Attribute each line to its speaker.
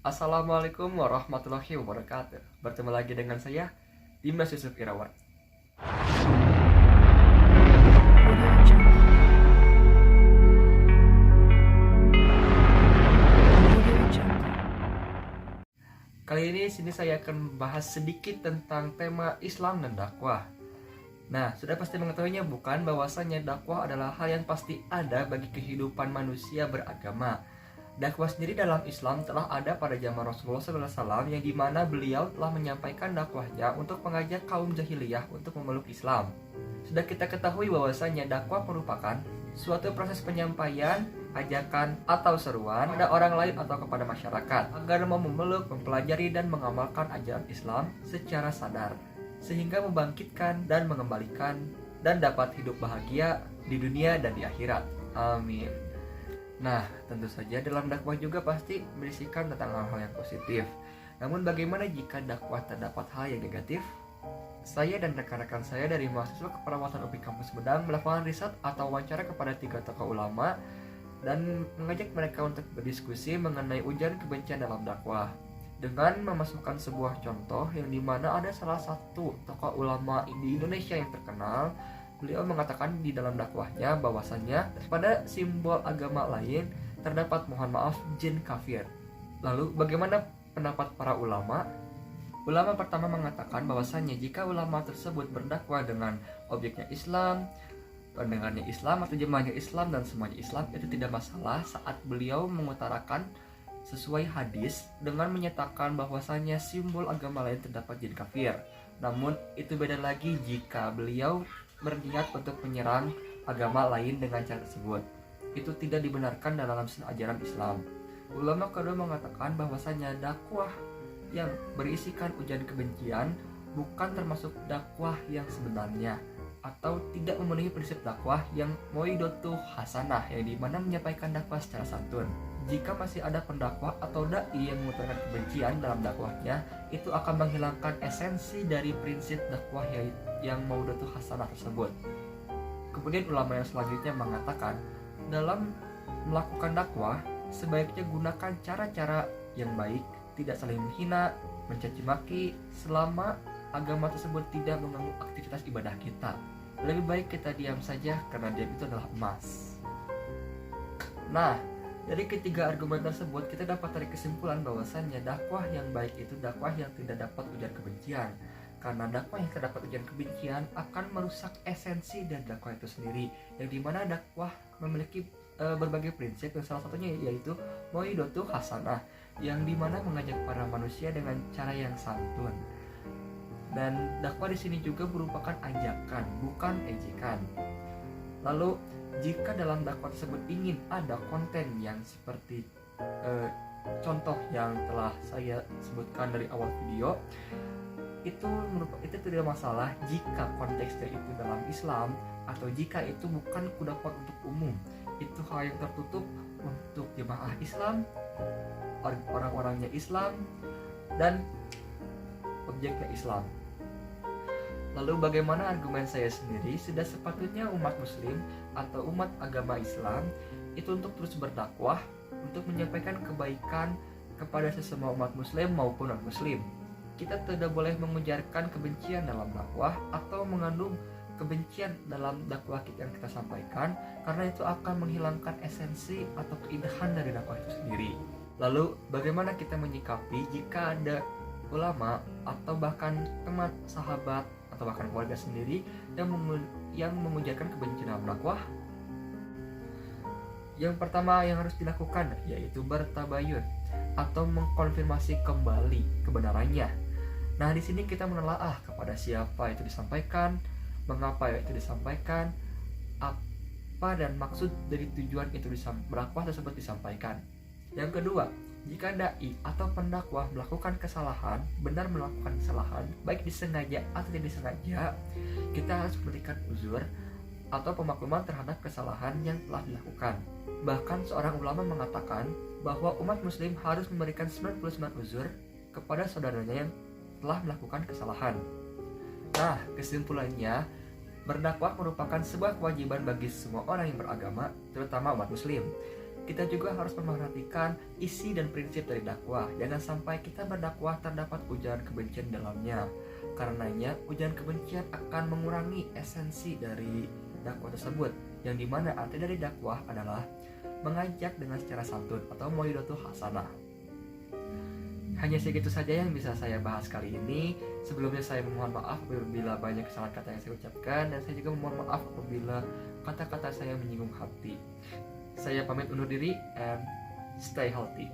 Speaker 1: Assalamualaikum warahmatullahi wabarakatuh. Bertemu lagi dengan saya, Dimas Yusuf Irawan. Kali ini sini saya akan membahas sedikit tentang tema Islam dan dakwah. Nah, sudah pasti mengetahuinya bukan bahwasanya dakwah adalah hal yang pasti ada bagi kehidupan manusia beragama. Dakwah sendiri dalam Islam telah ada pada zaman Rasulullah SAW, yang dimana beliau telah menyampaikan dakwahnya untuk mengajak kaum jahiliyah untuk memeluk Islam. Sudah kita ketahui bahwasanya dakwah merupakan suatu proses penyampaian, ajakan, atau seruan pada orang lain atau kepada masyarakat agar mau memeluk, mempelajari, dan mengamalkan ajaran Islam secara sadar, sehingga membangkitkan dan mengembalikan dan dapat hidup bahagia di dunia dan di akhirat. Amin. Nah, tentu saja dalam dakwah juga pasti berisikan tentang hal-hal yang positif. Namun bagaimana jika dakwah terdapat hal yang negatif? Saya dan rekan-rekan saya dari mahasiswa keperawatan UPI Kampus Medang melakukan riset atau wawancara kepada 3 tokoh ulama dan mengajak mereka untuk berdiskusi mengenai ujaran kebencian dalam dakwah, dengan memasukkan sebuah contoh yang dimana ada salah satu tokoh ulama di Indonesia yang terkenal. Beliau mengatakan di dalam dakwahnya bahwasannya pada simbol agama lain terdapat, mohon maaf, jin kafir. Lalu bagaimana pendapat para ulama? Ulama pertama mengatakan bahwasannya jika ulama tersebut berdakwah dengan objeknya Islam, pendengarnya Islam atau jemaahnya Islam dan semuanya Islam, itu tidak masalah saat beliau mengutarakan sesuai hadis dengan menyatakan bahwasannya simbol agama lain terdapat jin kafir. Namun itu beda lagi jika beliau berniat untuk menyerang agama lain dengan cara tersebut. Itu tidak dibenarkan dalam ajaran Islam. Ulama kedua mengatakan bahwasanya dakwah yang berisikan ujaran kebencian bukan termasuk dakwah yang sebenarnya, atau tidak memenuhi prinsip dakwah yang moidatu hasanah, yang dimana menyampaikan dakwah secara santun. Jika masih ada pendakwah atau dai yang mengutarakan kebencian dalam dakwahnya, itu akan menghilangkan esensi dari prinsip dakwah yang moidatu hasanah tersebut. Kemudian ulama yang selanjutnya mengatakan, dalam melakukan dakwah sebaiknya gunakan cara-cara yang baik, tidak saling menghina, mencaci maki, selama agama tersebut tidak mengganggu aktivitas ibadah kita. Lebih baik kita diam saja, karena diam itu adalah emas. Nah, dari ketiga argumen tersebut kita dapat tarik kesimpulan bahwasannya dakwah yang baik itu dakwah yang tidak dapat ujaran kebencian. Karena dakwah yang terdapat ujaran kebencian akan merusak esensi dari dakwah itu sendiri, yang dimana dakwah memiliki berbagai prinsip, dan salah satunya yaitu moidatu hasanah, yang dimana mengajak para manusia dengan cara yang santun. Dan dakwah di sini juga merupakan ajakan, bukan ejekan. Lalu jika dalam dakwah tersebut ingin ada konten yang seperti contoh yang telah saya sebutkan dari awal video, itu tidak masalah jika konteksnya itu dalam Islam, atau jika itu bukan kudapat untuk umum. Itu hal yang tertutup untuk jemaah Islam, orang-orangnya Islam, dan objeknya Islam. Lalu bagaimana argumen saya sendiri? Sudah sepatutnya umat muslim atau umat agama Islam itu untuk terus berdakwah, untuk menyampaikan kebaikan kepada sesama umat muslim maupun non-muslim. Kita tidak boleh mengujarkan kebencian dalam dakwah atau mengandung kebencian dalam dakwah yang kita sampaikan, karena itu akan menghilangkan esensi atau keindahan dari dakwah itu sendiri. Lalu bagaimana kita menyikapi jika ada ulama atau bahkan teman, sahabat, atau bahkan keluarga sendiri yang mengujarkan kebencian dalam dakwah? Yang pertama yang harus dilakukan yaitu bertabayun atau mengkonfirmasi kembali kebenarannya. Nah, di sini kita menelaah kepada siapa itu disampaikan, mengapa itu disampaikan, apa dan maksud dari tujuan itu dakwah tersebut disampaikan. Yang kedua, jika dai atau pendakwah melakukan kesalahan, benar melakukan kesalahan, baik disengaja atau tidak disengaja, kita harus memberikan uzur atau pemakluman terhadap kesalahan yang telah dilakukan. Bahkan seorang ulama mengatakan bahwa umat muslim harus memberikan 99 uzur kepada saudaranya yang telah melakukan kesalahan. Nah, kesimpulannya, berdakwah merupakan sebuah kewajiban bagi semua orang yang beragama, terutama umat muslim. Kita juga harus memperhatikan isi dan prinsip dari dakwah. Jangan sampai kita berdakwah terdapat ujaran kebencian dalamnya. Karenanya, ujaran kebencian akan mengurangi esensi dari dakwah tersebut, yang dimana arti dari dakwah adalah mengajak dengan secara santun atau mau'izatul hasanah. Hanya segitu saja yang bisa saya bahas kali ini. Sebelumnya saya memohon maaf apabila banyak kesalahan kata yang saya ucapkan, dan saya juga memohon maaf apabila kata-kata saya menyinggung hati. Saya pamit undur diri and stay healthy.